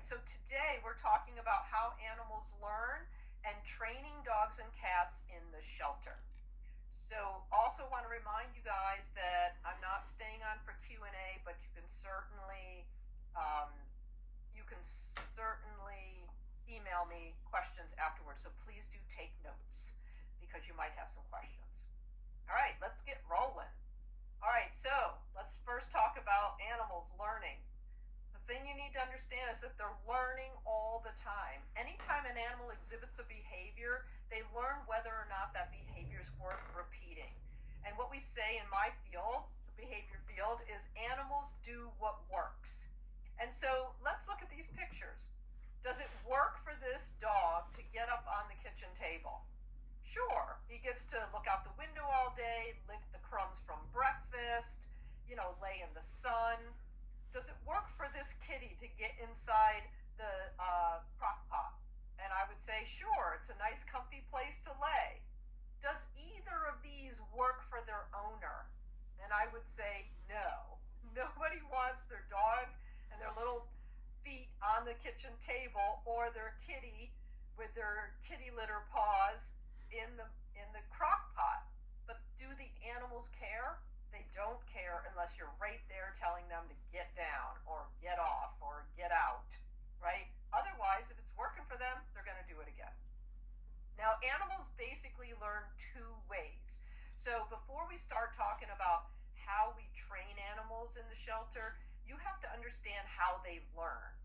so today we're talking about how animals learn and training dogs and cats in the shelter. So also want to remind you guys that I'm not staying on for Q&A, but um, you can certainly email me questions afterwards. So please do take notes because you might have some questions. All right, let's get rolling. All right, so let's first talk about animals learning. The thing you need to understand is that they're learning all the time. Anytime an animal exhibits a behavior, they learn whether or not that behavior is worth repeating. And what we say in my field, the behavior field, is animals do what works. And so let's look at these pictures. Does it work for this dog to get up on the kitchen table? Sure, he gets to look out the window all day, lick the crumbs from breakfast, lay in the sun. Does it work for this kitty to get inside the crock pot? And I would say, sure, it's a nice comfy place to lay. Does either of these work for their owner? And I would say, no. Nobody wants their dog and their little feet on the kitchen table, or their kitty with their kitty litter paws in the crock pot. But do the animals care? They don't care unless you're right there telling them to get down or get off or get out, right? Otherwise, if it's working for them, they're going to do it again. Now, animals basically learn two ways. So before we start talking about how we train animals in the shelter, you have to understand how they learn.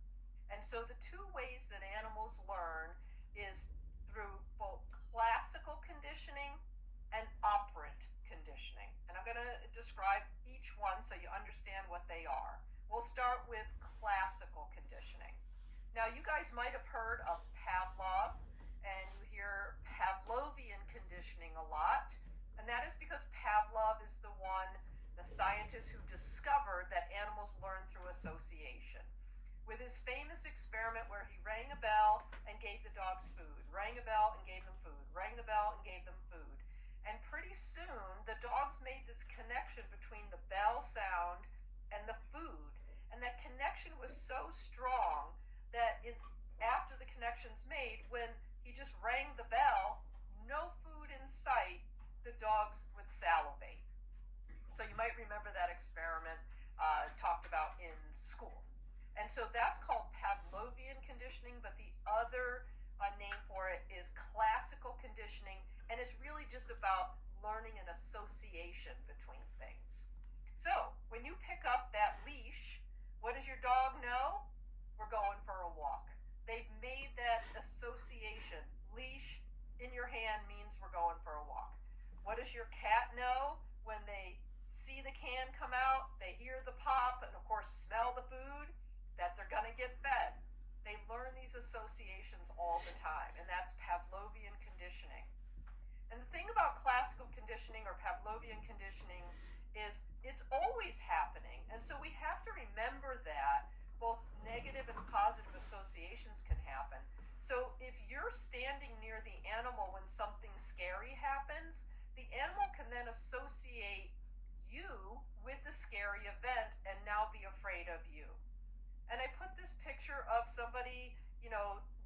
And so the two ways that animals learn is through both classical conditioning and operant conditioning. And I'm going to describe each one so you understand what they are. We'll start with classical conditioning. Now, you guys might have heard of Pavlov, and you hear Pavlovian conditioning a lot. And that is because Pavlov is the scientist who discovered that animals learn through association. With his famous experiment where he rang a bell and gave the dogs food, rang a bell and gave them food, rang the bell and gave them food. And pretty soon, the dogs made this connection between the bell sound and the food. And that connection was so strong that after the connection's made, when he just rang the bell, no food in sight, the dogs would salivate. So you might remember that experiment talked about in school. And so that's called Pavlovian conditioning, but the other name for it is classical conditioning, and it's really just about learning an association between things. So when you pick up that leash, what does your dog know? We're going for a walk. They've made that association. Leash in your hand means we're going for a walk. What does your cat know? When they see the can come out, they hear the pop, and of course smell the food, that they're going to get fed. They learn these associations all the time, and that's Pavlovian conditioning. And the thing about classical conditioning or Pavlovian conditioning is it's always happening. And so we have to remember that both negative and positive associations can happen. So if you're standing near the animal when something scary happens, the animal can then associate you with the scary event and now be afraid of you. And I put this picture of somebody,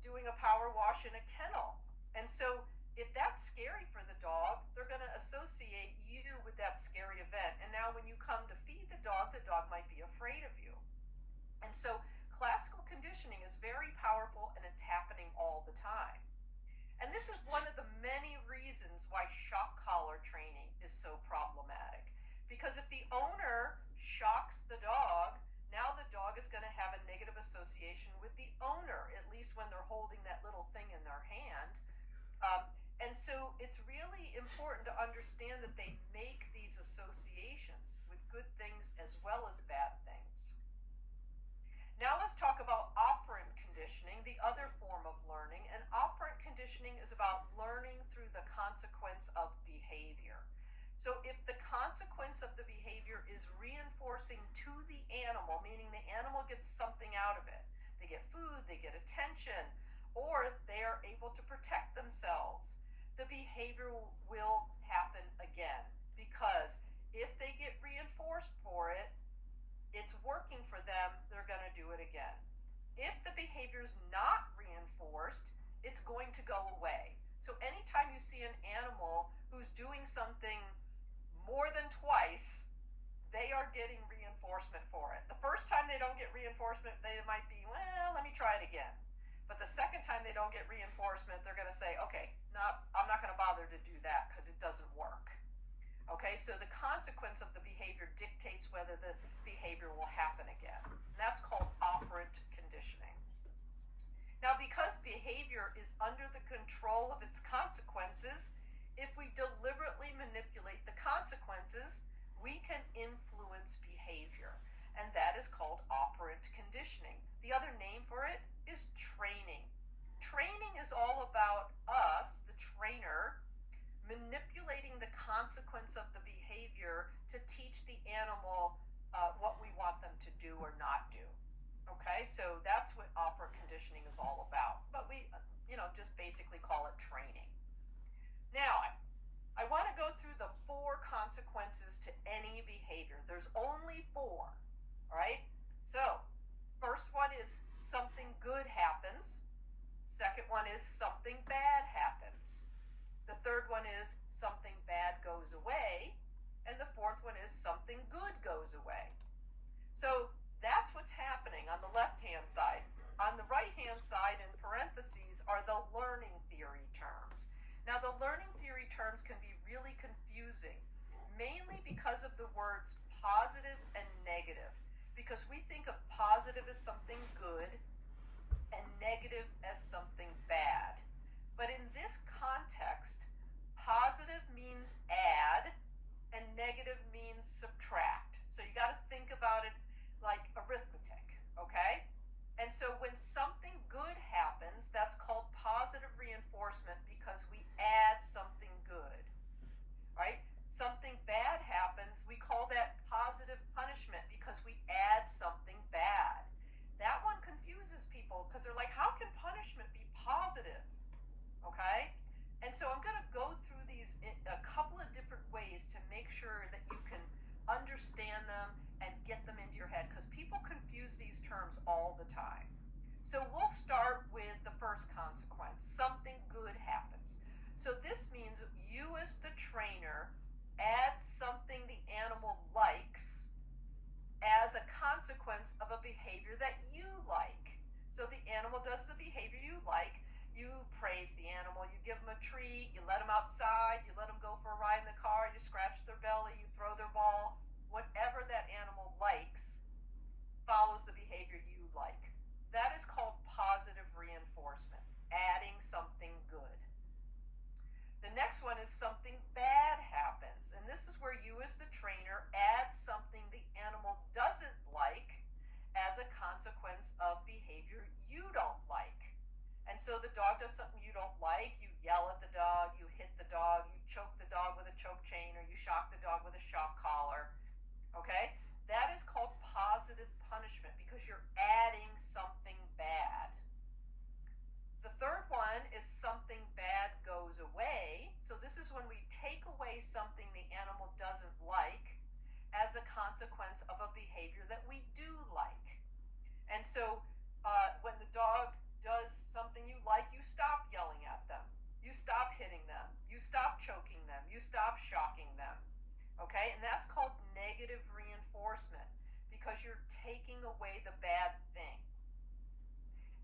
doing a power wash in a kennel. And so if that's scary for the dog, they're going to associate you with that scary event. And now when you come to feed the dog might be afraid of you. And so classical conditioning is very powerful, and it's happening all the time. And this is one of the many reasons why shock collar training is so problematic. Because if the owner shocks the dog, now the dog is going to have a negative association with the owner, at least when they're holding that little thing in their hand. And so it's really important to understand that they make these associations with good things as well as bad things. Now let's talk about operant conditioning, the other form of learning. And operant conditioning is about learning through the consequence of behavior. So if the consequence of the behavior is reinforcing to the animal, meaning the animal gets something out of it, they get food, they get attention, or they are able to protect themselves, the behavior will happen again. Because if they get reinforced for it, it's working for them, they're going to do it again. If the behavior is not reinforced, it's going to go away. So anytime you see an animal who's doing something more than twice, they are getting reinforcement for it. The first time they don't get reinforcement, they might be, well, let me try it again. But the second time they don't get reinforcement, they're going to say, okay, I'm not going to bother to do that because it doesn't work. Okay, so the consequence of the behavior dictates whether the behavior will happen again. And that's called operant conditioning. Now, because behavior is under the control of its consequences, if we deliberately manipulate the consequences, we can influence behavior. And that is called operant conditioning. The other name for it is training. Training is all about us, the trainer, manipulating the consequence of the behavior to teach the animal what we want them to do or not do. Okay, so that's what operant conditioning is all about. But we, just basically call it training. Now, I want to go through the 4 consequences to any behavior. There's only 4, all right? So, first one is something good happens. Second one is something bad happens. The third one is something bad goes away. And the fourth one is something good goes away. So that's what's happening on the left-hand side. On the right-hand side, in parentheses, are the learning theory terms. Now, the learning theory terms can be really confusing, mainly because of the words positive and negative. Because we think of positive as something good and negative as something bad. But in this context, positive means add and negative means subtract. So you got to think about it like arithmetic, okay? And so when something good happens, that's called positive reinforcement because we add something good, right? Something bad happens, we call that positive punishment because we add something bad. That one confuses people because they're like, how can punishment be positive? Okay? And so I'm going to go through these in a couple of different ways to make sure that you can understand them and get them into your head because people confuse these terms all the time. So we'll start with the first consequence. Something good happens. So this means you as the trainer add something the animal likes as a consequence of a behavior that you like. So the animal does the behavior you like. You praise the animal, you give them a treat, you let them outside, you let them go for a ride in the car, you scratch their belly, you throw their ball. Whatever that animal likes follows the behavior you like. That is called positive reinforcement, adding something good. The next one is something bad happens, and this is where you as the trainer add something the animal doesn't like as a consequence of behavior you don't like. And so the dog does something you don't like, you yell at the dog, you hit the dog, you choke the dog with a choke chain, or you shock the dog with a shock collar. Okay? That is called positive punishment because you're adding something bad. The third one is something bad goes away. So this is when we take away something the animal doesn't like as a consequence of a behavior that we do like. And so when the dog does something you like, you stop yelling at them. You stop hitting them. You stop choking them. You stop shocking them. Okay? And that's called negative reinforcement because you're taking away the bad thing.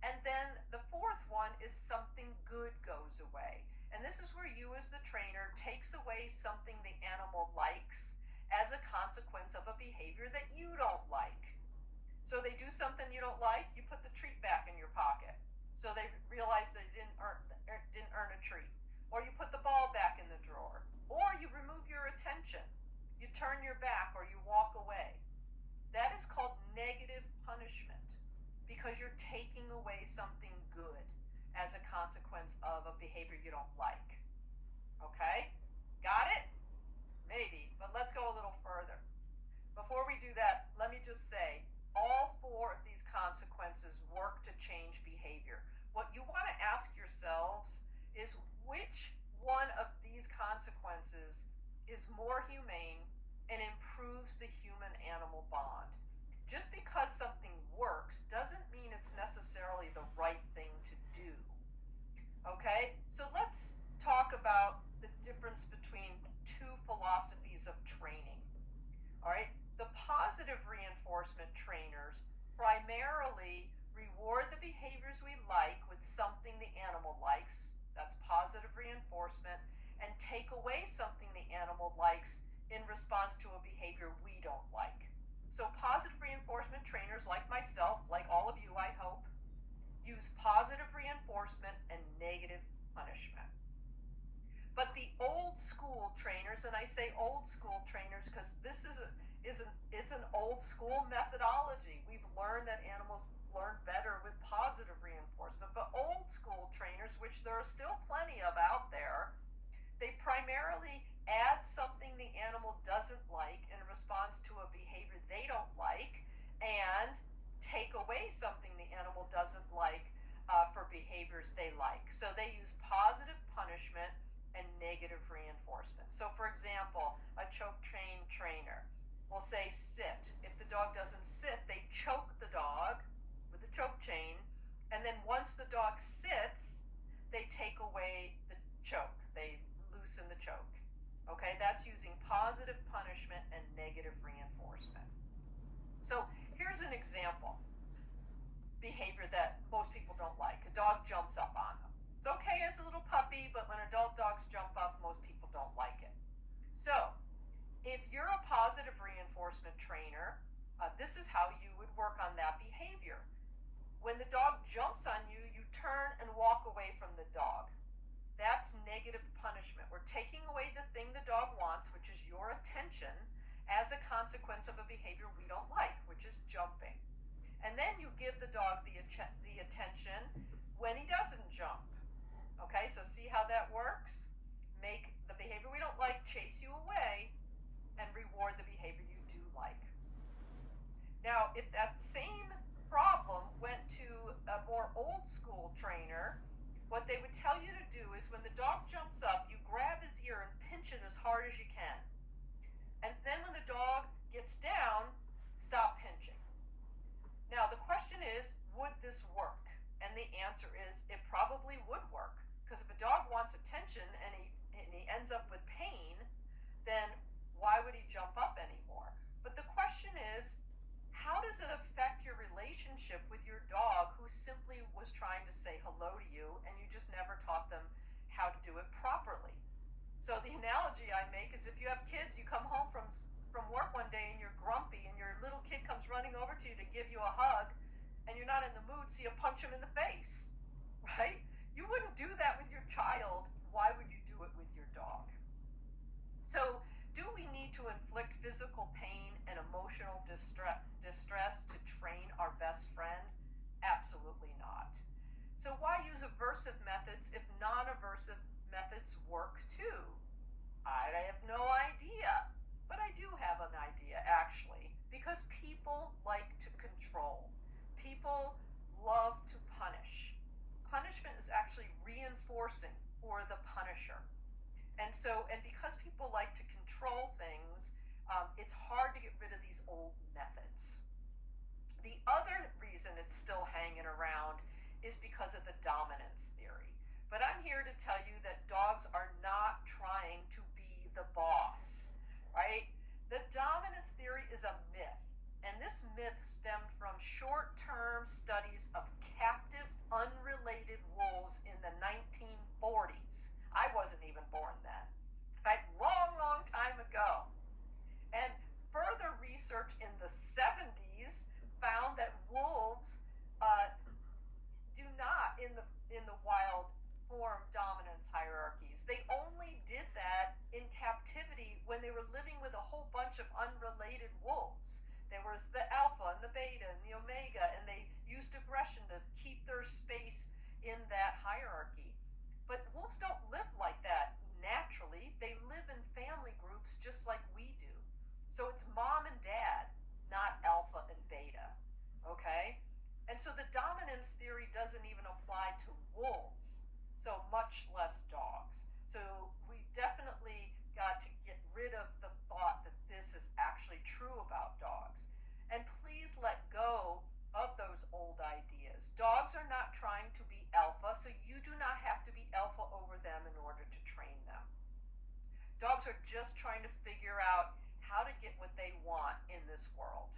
And then the fourth one is something good goes away. And this is where you as the trainer takes away something the animal likes as a consequence of a behavior that you don't like. So they do something you don't like, you put the treat back in your pocket. So they realize they didn't earn a treat. Or you put the ball back in the drawer. Or you remove your attention. You turn your back or you walk away. That is called negative punishment because you're taking away something good as a consequence of a behavior you don't like. Okay? Got it? Maybe, but let's go a little further. Before we do that, let me just say, all 4 of these consequences work to change behavior. What you want to ask yourselves is which one of these consequences is more humane and improves the human-animal bond. Just because something works doesn't mean it's necessarily All right. The positive reinforcement trainers primarily reward the behaviors we like with something the animal likes. That's positive reinforcement. And take away something the animal likes in response to a behavior we don't like. So positive reinforcement trainers like myself, like all of you, I hope, use positive reinforcement and negative punishment. But the old school trainers, and I say old school trainers because this is an old school methodology. We've learned that animals learn better with positive reinforcement. But old school trainers, which there are still plenty of out there, they primarily add something the animal doesn't like in response to a behavior they don't like, and take away something the animal doesn't like for behaviors they like. So they use positive punishment and negative reinforcement. So for example, a choke chain trainer will say sit. If the dog doesn't sit, they choke the dog with the choke chain, and then once the dog sits, they take away the choke. They loosen the choke. Okay, that's using positive punishment and negative reinforcement. So here's an example. Behavior that most people don't like. A dog jumps up on them. It's okay as a little puppy, but when adult dogs jump up, most people don't like it. So if you're a positive reinforcement trainer, this is how you would work on that behavior. When the dog jumps on you, you turn and walk away from the dog. That's negative punishment. We're taking away the thing the dog wants, which is your attention, as a consequence of a behavior we don't like, which is jumping. And then you give the dog the attention when he doesn't jump. Okay, so see how that works? Make the behavior we don't like chase you away and reward the behavior you do like. Now, if that same problem went to a more old school trainer, what they would tell you to do is when the dog jumps up, you grab his ear and pinch it as hard as you can. And then when the dog gets down, stop pinching. Now, the question is, would this work? And the answer is, it probably would work. Because if a dog wants attention and he ends up with pain, then why would he jump up anymore? But the question is, how does it affect your relationship with your dog who simply was trying to say hello to you and you just never taught them how to do it properly? So the analogy I make is if you have kids, you come home from work one day and you're grumpy and your little kid comes running over to you to give you a hug and you're not in the mood, so you punch him in the face, right? You wouldn't do that with your child. Why would you do it with your dog? So do we need to inflict physical pain and emotional distress to train our best friend? Absolutely not. So why use aversive methods if non-aversive methods work too? I have no idea, but I do have an idea actually, because people like to control. People love to punish. Punishment is actually reinforcing for the punisher. And because people like to control things, it's hard to get rid of these old methods. The other reason it's still hanging around is because of the dominance theory. But I'm here to tell you that dogs are not trying to be the boss, right? The dominance theory is a myth. And this myth stemmed from short-term studies of captive, unrelated wolves in the 1940s. I wasn't even born then. Right? Long, long time ago. And further research in the 70s found that wolves do not, in the wild, form dominance hierarchies. They only did that in captivity when they were living with a whole bunch of unrelated wolves. There was the alpha and the beta and the omega, and they used aggression to keep their space in that hierarchy. But wolves don't live like that naturally. They live in family groups just like we do. So it's mom and dad, not alpha and beta, okay? And so the dominance theory doesn't even apply to wolves, so much less dogs. So we definitely got to get rid of the thought that this is actually true about dogs. And please let go of those old ideas. Dogs are not trying to be alpha, so you do not have to be alpha over them in order to train them. Dogs are just trying to figure out how to get what they want in this world.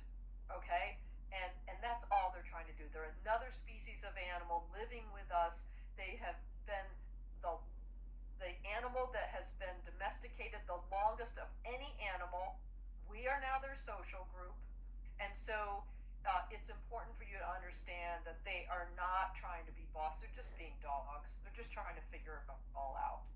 Okay? And that's all they're trying to do. They're another species of animal living with us. They have been the animal that has been domesticated the longest of any animal. We are now their social group. And so it's important for you to understand that they are not trying to be boss. They're just being dogs. They're just trying to figure it all out.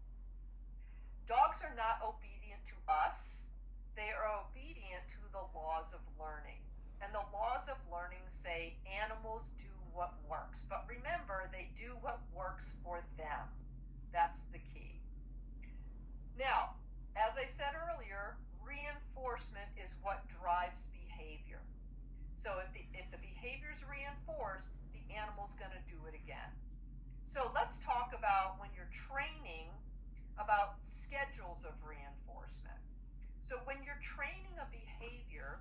Dogs are not obedient to us. They are obedient to the laws of learning. And the laws of learning say animals do what works. But remember, they do what works for them. That's the key. Now, as I said earlier, reinforcement is what drives behavior. So if the behavior is reinforced, the animal's going to do it again. So let's talk about when you're training about schedules of reinforcement. So when you're training a behavior,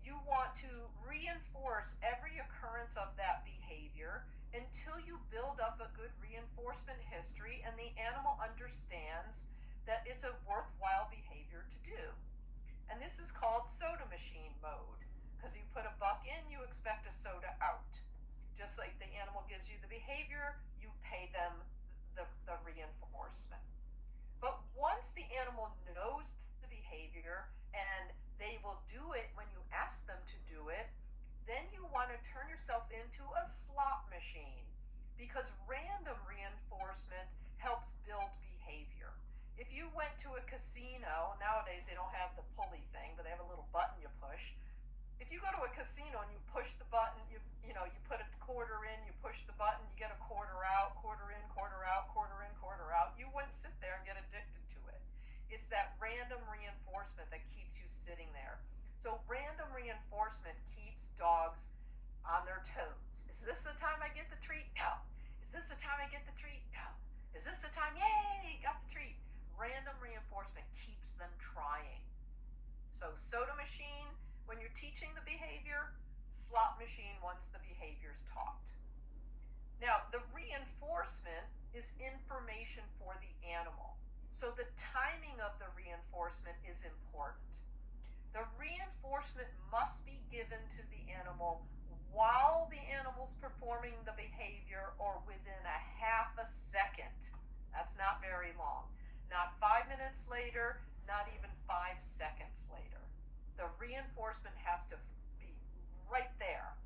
you want to reinforce every occurrence of that behavior until you build up a good reinforcement history and the animal understands that it's a worthwhile behavior to do. And this is called soda machine mode, because you put a buck in, you expect a soda out. Just like the animal gives you the behavior, you pay them the reinforcement. But once the animal knows the behavior and they will do it when you ask them to do it, then you want to turn yourself into a slot machine, because random reinforcement helps build behavior. If you went to a casino, nowadays they don't have the pulley thing, but they have a little button you push. If you go to a casino and you push the button, you put a quarter in, you push the button, you get a quarter out, quarter in, quarter out, quarter in, quarter out. You wouldn't sit there and get addicted to it. It's that random reinforcement that keeps you sitting there. So random reinforcement keeps dogs on their toes. Is this the time I get the treat? No. Is this the time I get the treat? No. Is this the time? Yay, got the treat. Random reinforcement keeps them trying. So soda machine when you're teaching the behavior, slot machine once the behavior is taught. Now, the reinforcement is information for the animal. So the timing of the reinforcement is important. The reinforcement must be given to the animal while the animal's performing the behavior or within a half a second. That's not very long. Not 5 minutes later, not even 5 seconds later. The reinforcement has to be right there,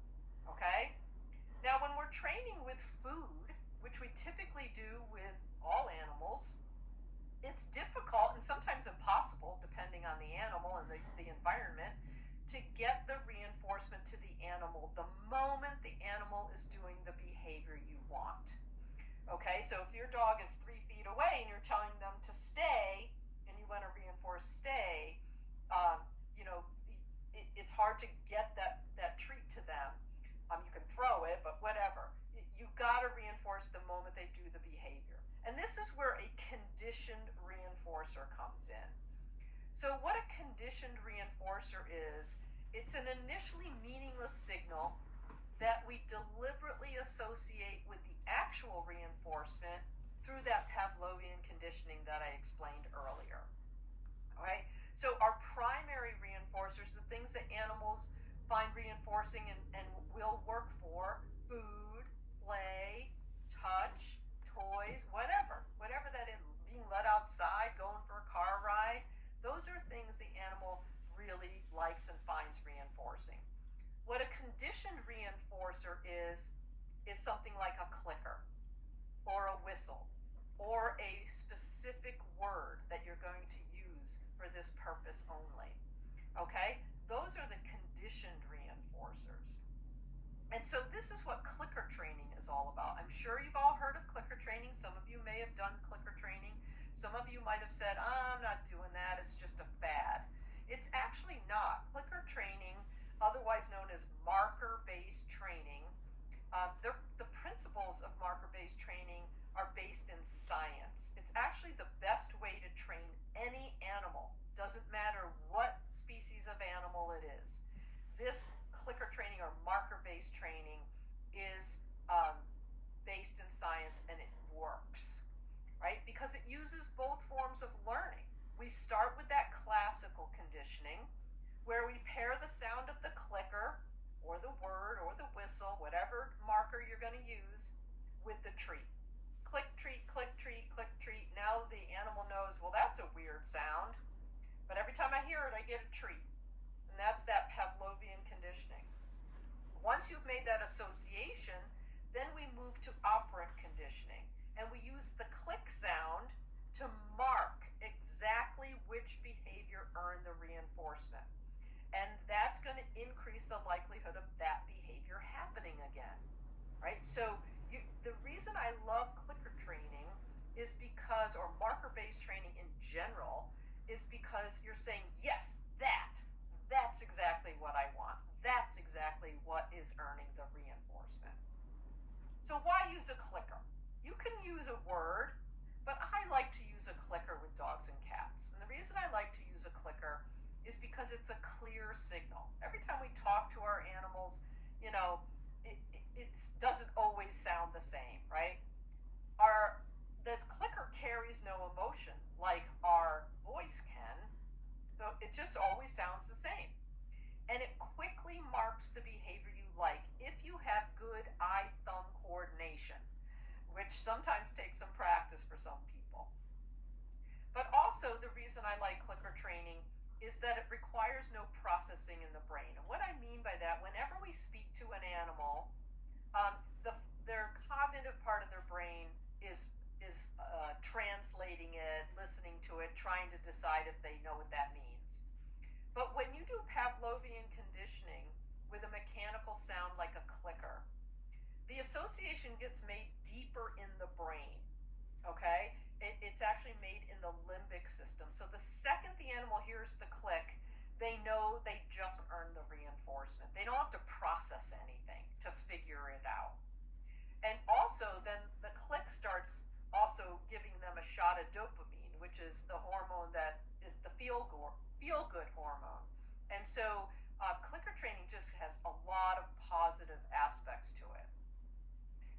okay? Now, when we're training with food, which we typically do with all animals, it's difficult and sometimes impossible, depending on the animal and the environment, to get the reinforcement to the animal the moment the animal is doing the behavior you want. Okay, so if your dog is 3 feet away and you're telling them to stay, and you want to reinforce stay, it's hard to get that treat to them. You can throw it, but whatever. You've got to reinforce the moment they do the behavior. And this is where a conditioned reinforcer comes in. So what a conditioned reinforcer is, it's an initially meaningless signal that we deliberately associate with the actual reinforcement through that Pavlovian conditioning that I explained earlier. All right? So our primary reinforcers, the things that animals find reinforcing and will work for, food, play, touch, toys, whatever that is, being let outside, going for a car ride, those are things the animal really likes and finds reinforcing. What a conditioned reinforcer is something like a clicker or a whistle or a specific word that you're going to use for this purpose only. Okay? Those are the conditioned reinforcers. And so this is what clicker training is all about. I'm sure you've all heard of clicker training. Some of you may have done clicker training. Some of you might have said, I'm not doing that. It's just a fad. It's actually not. Clicker training, otherwise known as marker-based training, the principles of marker-based training are based in science. It's actually the best way to train any animal. Doesn't matter what species of animal it is. This clicker training or marker-based training is based in science, and it works, right? Because it uses both forms of learning. We start with that classical conditioning. conditioning, where we pair the sound of the clicker or the word or the whistle, whatever marker you're going to use, with the treat. Click, treat, click, treat, click, treat. Now the animal knows, well, that's a weird sound, but every time I hear it, I get a treat. And that's that Pavlovian conditioning. Once you've made that association, then we move to operant conditioning, and we use the click sound to mark exactly which behavior earned the reinforcement. And that's going to increase the likelihood of that behavior happening again, right? So the reason I love clicker training is because, or marker-based training in general, is because you're saying, yes, that's exactly what I want. That's exactly what is earning the reinforcement. So why use a clicker? You can use a word, but I like to use a clicker with dogs and cats. And the reason I like to use a clicker is because it's a clear signal. Every time we talk to our animals, it doesn't always sound the same, right? The clicker carries no emotion like our voice can, so it just always sounds the same. And it quickly marks the behavior you like if you have good eye-thumb coordination, which sometimes takes some practice for some people. But also the reason I like clicker training is that it requires no processing in the brain. And what I mean by that, whenever we speak to an animal, their cognitive part of their brain is translating it, listening to it, trying to decide if they know what that means. But when you do Pavlovian conditioning with a mechanical sound like a clicker, the association gets made deeper in the brain, okay? It's actually made in the limbic system. So the second the animal hears the click, they know they just earned the reinforcement. They don't have to process anything to figure it out. And also then the click starts also giving them a shot of dopamine, which is the hormone that is the feel-good hormone. And so clicker training just has a lot of positive aspects to it.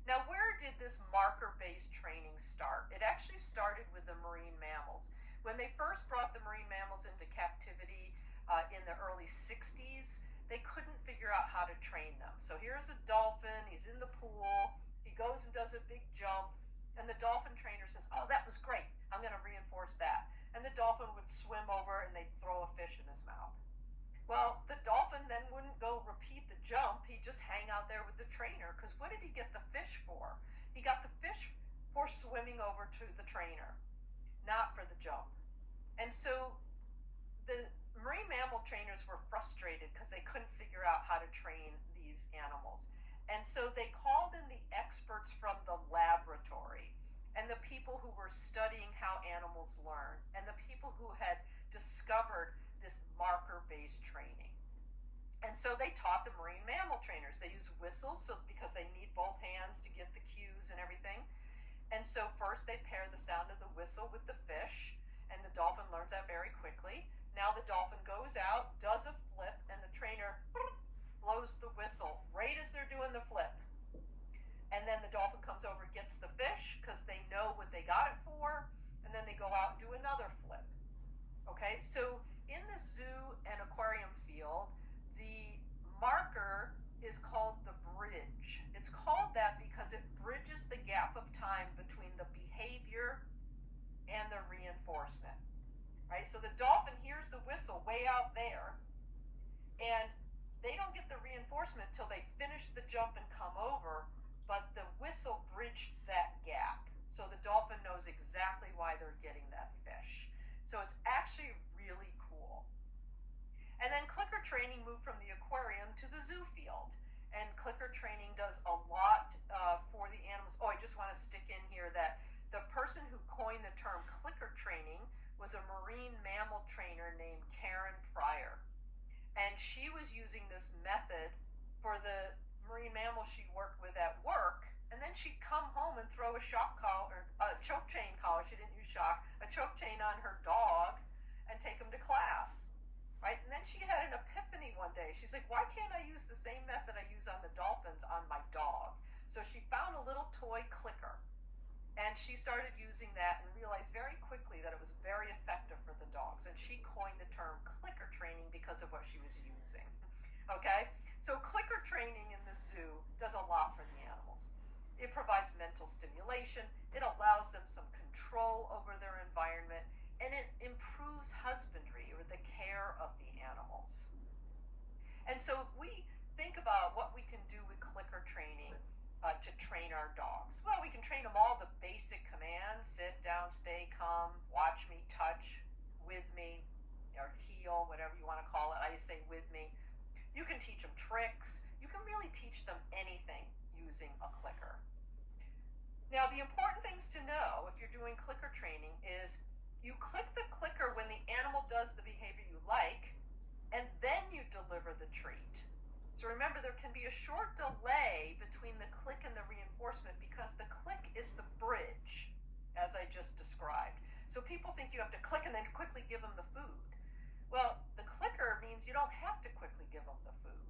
Now, where did this marker-based training start? It actually started with the marine mammals. When they first brought the marine mammals into captivity in the early 60s, they couldn't figure out how to train them. So here's a dolphin, he's in the pool, he goes and does a big jump, and the dolphin trainer says, oh, that was great, I'm going to reinforce that. And the dolphin would swim over and they'd throw a fish in his mouth. Well, the dolphin then wouldn't go repeat the jump, he'd just hang out there with the trainer, because what did he get the fish for? He got the fish for swimming over to the trainer, not for the jump. And so the marine mammal trainers were frustrated because they couldn't figure out how to train these animals. And so they called in the experts from the laboratory and the people who were studying how animals learn and the people who had discovered this marker-based training. And so they taught the marine mammal trainers. They use whistles because they need both hands to get the cues and everything. And so first they pair the sound of the whistle with the fish, and the dolphin learns that very quickly. Now the dolphin goes out, does a flip, and the trainer blows the whistle right as they're doing the flip. And then the dolphin comes over and gets the fish because they know what they got it for, and then they go out and do another flip. Okay, so in the zoo and aquarium field, the marker is called the bridge. It's called that because it bridges the gap of time between the behavior and the reinforcement. Right? So the dolphin hears the whistle way out there, and they don't get the reinforcement until they finish the jump and come over, but the whistle bridged that gap. So the dolphin knows exactly why they're getting that fish. So it's actually really cool. And then clicker training moved from the aquarium to the zoo field. And clicker training does a lot for the animals. Oh, I just want to stick in here that the person who coined the term clicker training was a marine mammal trainer named Karen Pryor. And she was using this method for the marine mammals she worked with at work, and then she'd come home and throw a shock collar, a choke chain collar, she didn't use shock, a choke chain on her dog and take him to class, right? And then she had an epiphany one day. She's like, why can't I use the same method I use on the dolphins on my dog? So she found a little toy clicker, And she started using that and realized very quickly that it was very effective for the dogs. And she coined the term clicker training because of what she was using. Okay? So clicker training in the zoo does a lot for the animals. It provides mental stimulation, it allows them some control over their environment, and it improves husbandry or the care of the animals. And so if we think about what we can do with clicker training to train our dogs, well, we can train them all the basic commands: sit down, stay calm, watch me, touch, with me, or heel, whatever you want to call it. I say with me. You can teach them tricks. You can really teach them anything using a clicker. Now, the important things to know if you're doing clicker training is you click the clicker when the animal does the behavior you like, and then you deliver the treat. So remember, there can be a short delay between the click and the reinforcement because the click is the bridge, as I just described. So people think you have to click and then quickly give them the food. Well, the clicker means you don't have to quickly give them the food.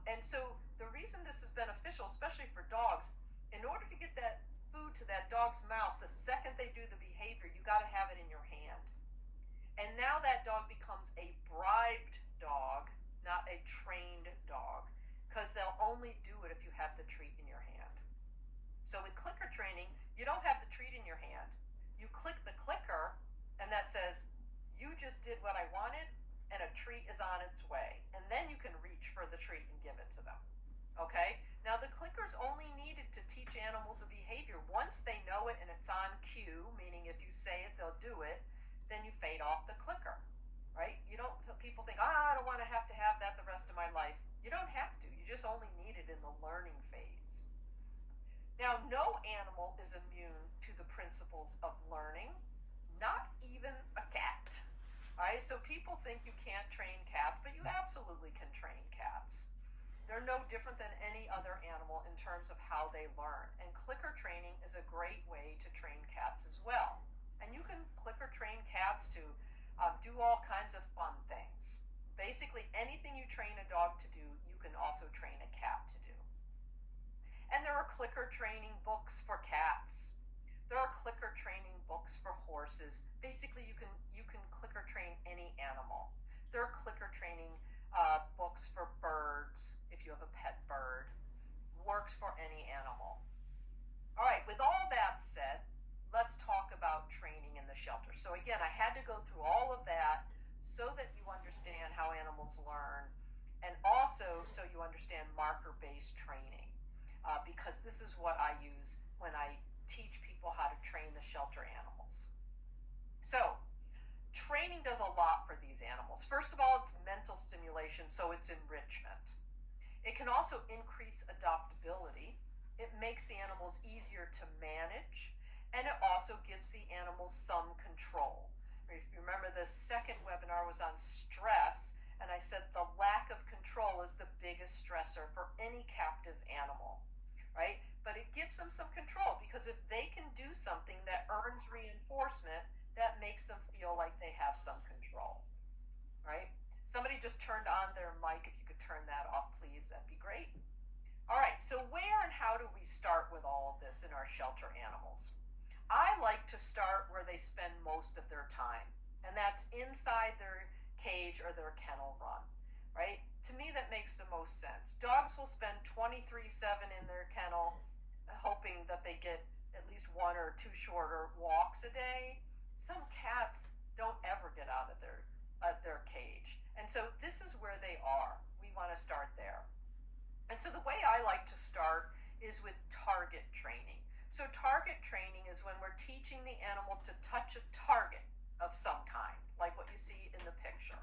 And so the reason this is beneficial, especially for dogs, in order to get that food to that dog's mouth, the second they do the behavior, you got to have it in your hand. And now that dog becomes a bribed dog, not a trained dog, because they'll only do it if you have the treat in your hand. So with clicker training, you don't have the treat in your hand. You click the clicker, and that says, you just did what I wanted, and a treat is on its way. And then you can reach for the treat and give it to them. Okay? Now, the clicker's only needed to teach animals a behavior. Once they know it and it's on cue, meaning if you say it, they'll do it, then you fade off the clicker. Right? You don't, people think, I don't want to have that the rest of my life. You don't have to. You just only need it in the learning phase. Now, no animal is immune to the principles of learning, not even a cat. All right, so people think you can't train cats, but you absolutely can train cats. They're no different than any other animal in terms of how they learn. And clicker training is a great way to train cats as well. And you can clicker train cats to do all kinds of fun things. Basically, anything you train a dog to do, you can also train a cat to do. And there are clicker training books for cats. There are clicker training books for horses. Basically, you can clicker train any animal. There are clicker training books for birds, if you have a pet bird. Works for any animal. All right, with all that said, let's talk about training in the shelter. So again, I had to go through all of that so that you understand how animals learn, and also so you understand marker-based training, because this is what I use when I teach people how to train the shelter animals. So, training does a lot for these animals. First of all, it's mental stimulation, so it's enrichment. It can also increase adaptability. It makes the animals easier to manage, and it also gives the animals some control. If you remember, the second webinar was on stress, and I said the lack of control is the biggest stressor for any captive animal, right? But it gives them some control, because if they can do something that earns reinforcement, that makes them feel like they have some control, right? Somebody just turned on their mic. If you could turn that off, please, that'd be great. All right, so where and how do we start with all of this in our shelter animals? I like to start where they spend most of their time, and that's inside their cage or their kennel run, right? To me, that makes the most sense. Dogs will spend 23/7 in their kennel, hoping that they get at least 1 or 2 shorter walks a day. Some cats don't ever get out of their cage, and so this is where they are. We want to start there. And so the way I like to start is with target training. So target training is when we're teaching the animal to touch a target of some kind, like what you see in the picture.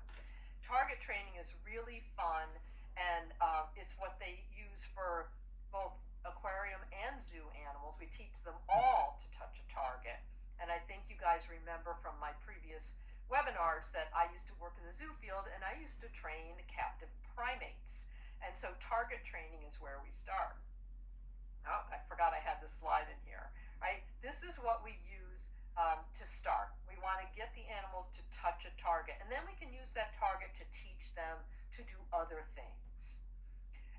Target training is really fun, and it's what they use for both aquarium and zoo animals. We teach them all to touch a target. And I think you guys remember from my previous webinars that I used to work in the zoo field, and I used to train captive primates. And so target training is where we start. Oh, I forgot I had this slide in here, right? This is what we use to start. We want to get the animals to touch a target, and then we can use that target to teach them to do other things.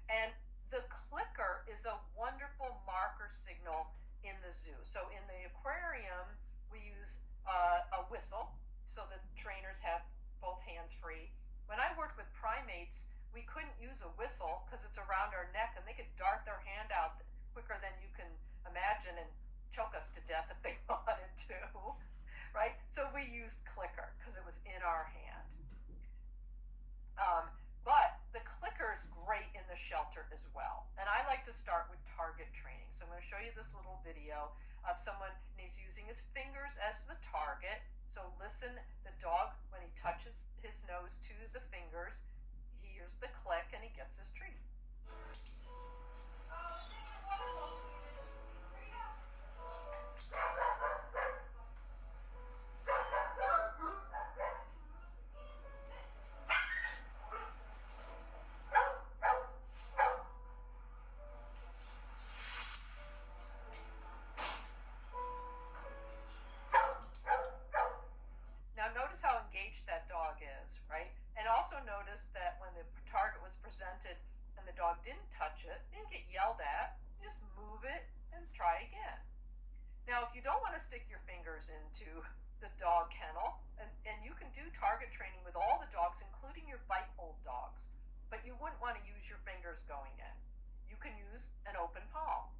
And the clicker is a wonderful marker signal in the zoo. So in the aquarium, we use a whistle, so the trainers have both hands free. When I worked with primates, we couldn't use a whistle because it's around our neck, and they could dart their hand out quicker than you can imagine and choke us to death if they wanted to, right? So we used clicker because it was in our hand. But the clicker is great in the shelter as well. And I like to start with target training. So I'm going to show you this little video of someone, and he's using his fingers as the target. So listen, the dog, when he touches his nose to the fingers, he hears the click and he gets his treat. Now notice how engaged that dog is, right? And also notice that when the target was presented and the dog didn't touch it, didn't get yelled at, you just move it and try again. Now if you don't want to stick your fingers into the dog kennel, and you can do target training with all the dogs, including your bite hold dogs, but you wouldn't want to use your fingers going in. You can use an open palm.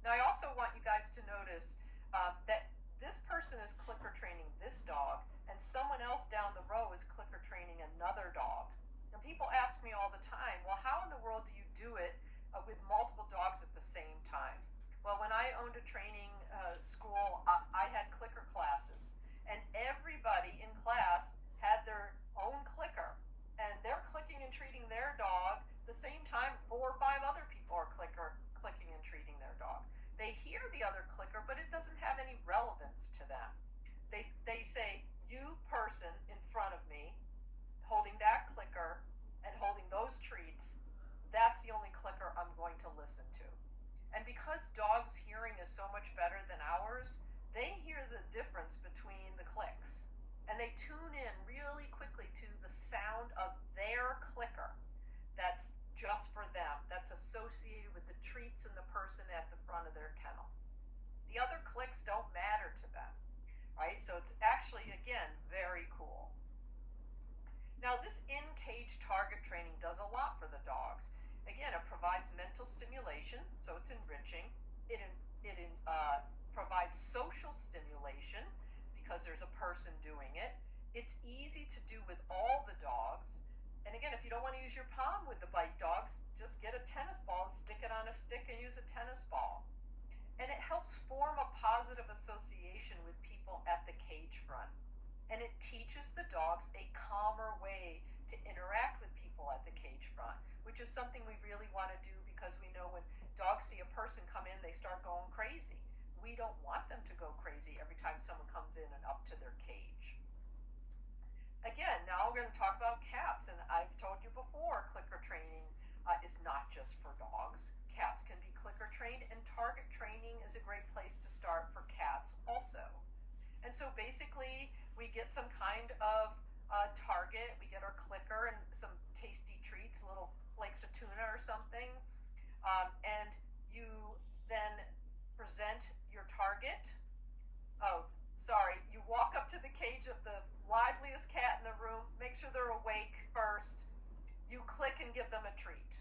Now I also want you guys to notice that this person is clicker training this dog, and someone else down the row is clicker training another dog. And people ask me all the time, well, how in the world do you do it with multiple dogs at the same time? Well, when I owned a training school, I had clicker classes, and everybody in class had their own clicker, and they're clicking and treating their dog the same time 4 or 5 other people are clicking and treating their dog. They hear the other clicker, but it doesn't have any relevance to them. They say, you person in front of me, holding that clicker and holding those treats, that's the only clicker I'm going to listen to. And because dogs' hearing is so much better than ours, they hear the difference between the clicks. And they tune in really quickly to the sound of their clicker that's just for them, that's associated with the treats and the person at the front of their kennel. The other clicks don't matter to them, right? So it's actually, again, very cool. Now this in-cage target training does a lot for the dogs. Again, it provides mental stimulation, so it's enriching. It provides social stimulation because there's a person doing it. It's easy to do with all the dogs. And again, if you don't want to use your palm with the bite dogs, just get a tennis ball and stick it on a stick and use a tennis ball. And it helps form a positive association with people at the cage front. And it teaches the dogs a calmer way to interact with people at the cage front, which is something we really want to do because we know when dogs see a person come in, they start going crazy. We don't want them to go crazy every time someone comes in and up to their cage. Again, now we're going to talk about cats, and I've told you before, clicker training is not just for dogs. Cats can be clicker trained, and target training is a great place to start for cats also. And so basically, we get some kind of target, we get our clicker and some tasty treats, little flakes of tuna or something, and you then present your target. You walk up to the cage of the liveliest cat in the room, make sure they're awake first. You click and give them a treat.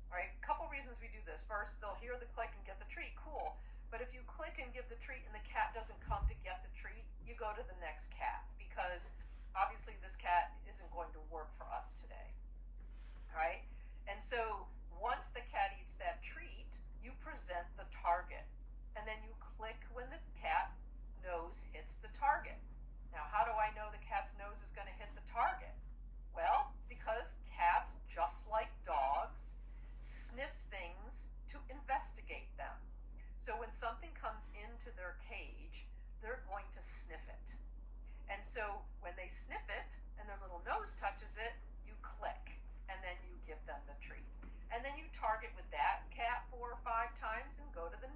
All right, a couple reasons we do this. First, they'll hear the click and get the treat, cool. But if you click and give the treat and the cat doesn't come to get the treat, you go to the next cat because obviously this cat isn't going to work for us today. All right, and so once the cat eats that treat, you present the target, and then you click when the cat nose hits the target. Now, how do I know the cat's nose is going to hit the target? Well, because cats, just like dogs, sniff things to investigate them. So when something comes into their cage, they're going to sniff it. And so when they sniff it and their little nose touches it, you click, and then you give them the treat. And then you target with that cat 4 or 5 times and go to the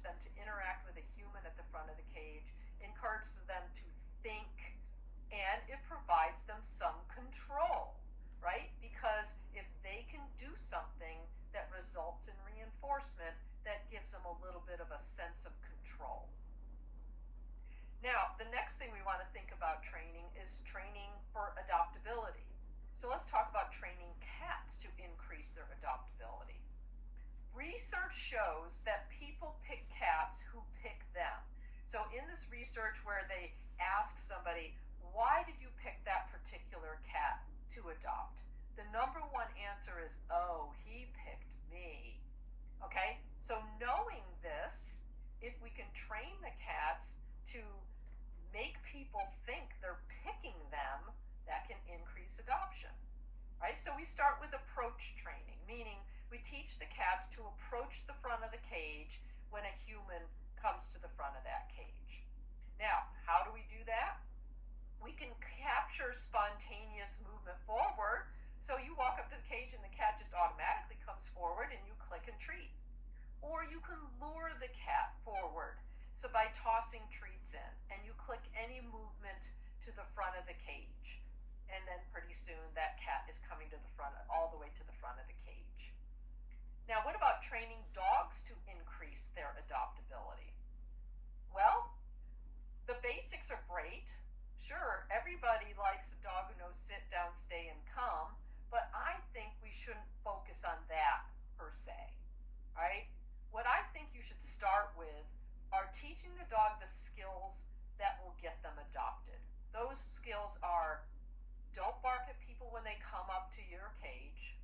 them to interact with a human at the front of the cage, encourages them to think, and it provides them some control, right? Because if they can do something that results in reinforcement, that gives them a little bit of a sense of control. Now, the next thing we want to think about training is training for adoptability. So let's talk about training cats to increase their adoptability. Research shows that people pick cats who pick them. So in this research where they ask somebody, why did you pick that particular cat to adopt? The number one answer is, oh, he picked me. Okay, so knowing this, if we can train the cats to make people think they're picking them, that can increase adoption. Right? So we start with approach training, meaning we teach the cats to approach the front of the cage when a human comes to the front of that cage. Now, how do we do that? We can capture spontaneous movement forward. So you walk up to the cage and the cat just automatically comes forward and you click and treat. Or you can lure the cat forward. So by tossing treats in, and you click any movement to the front of the cage, and then pretty soon that cat is coming to the front, all the way to the front of the cage. Now, what about training dogs to increase their adoptability? Well, the basics are great. Sure, everybody likes a dog who knows sit down, stay, and come, but I think we shouldn't focus on that per se, right? What I think you should start with are teaching the dog the skills that will get them adopted. Those skills are: don't bark at people when they come up to your cage.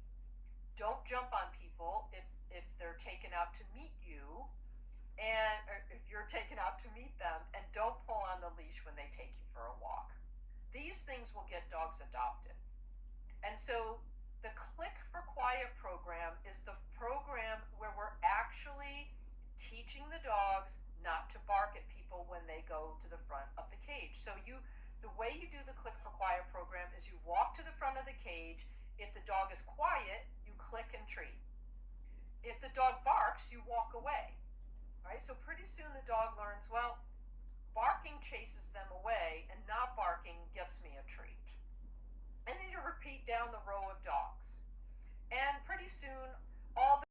Don't jump on people if they're taken out to meet you, or if you're taken out to meet them, and don't pull on the leash when they take you for a walk. These things will get dogs adopted. And so the Click for Quiet program is the program where we're actually teaching the dogs not to bark at people when they go to the front of the cage. So the way you do the Click for Quiet program is you walk to the front of the cage. If the dog is quiet, you click and treat. If the dog barks, you walk away. Right? So pretty soon the dog learns, well, barking chases them away and not barking gets me a treat. And then you repeat down the row of dogs. And pretty soon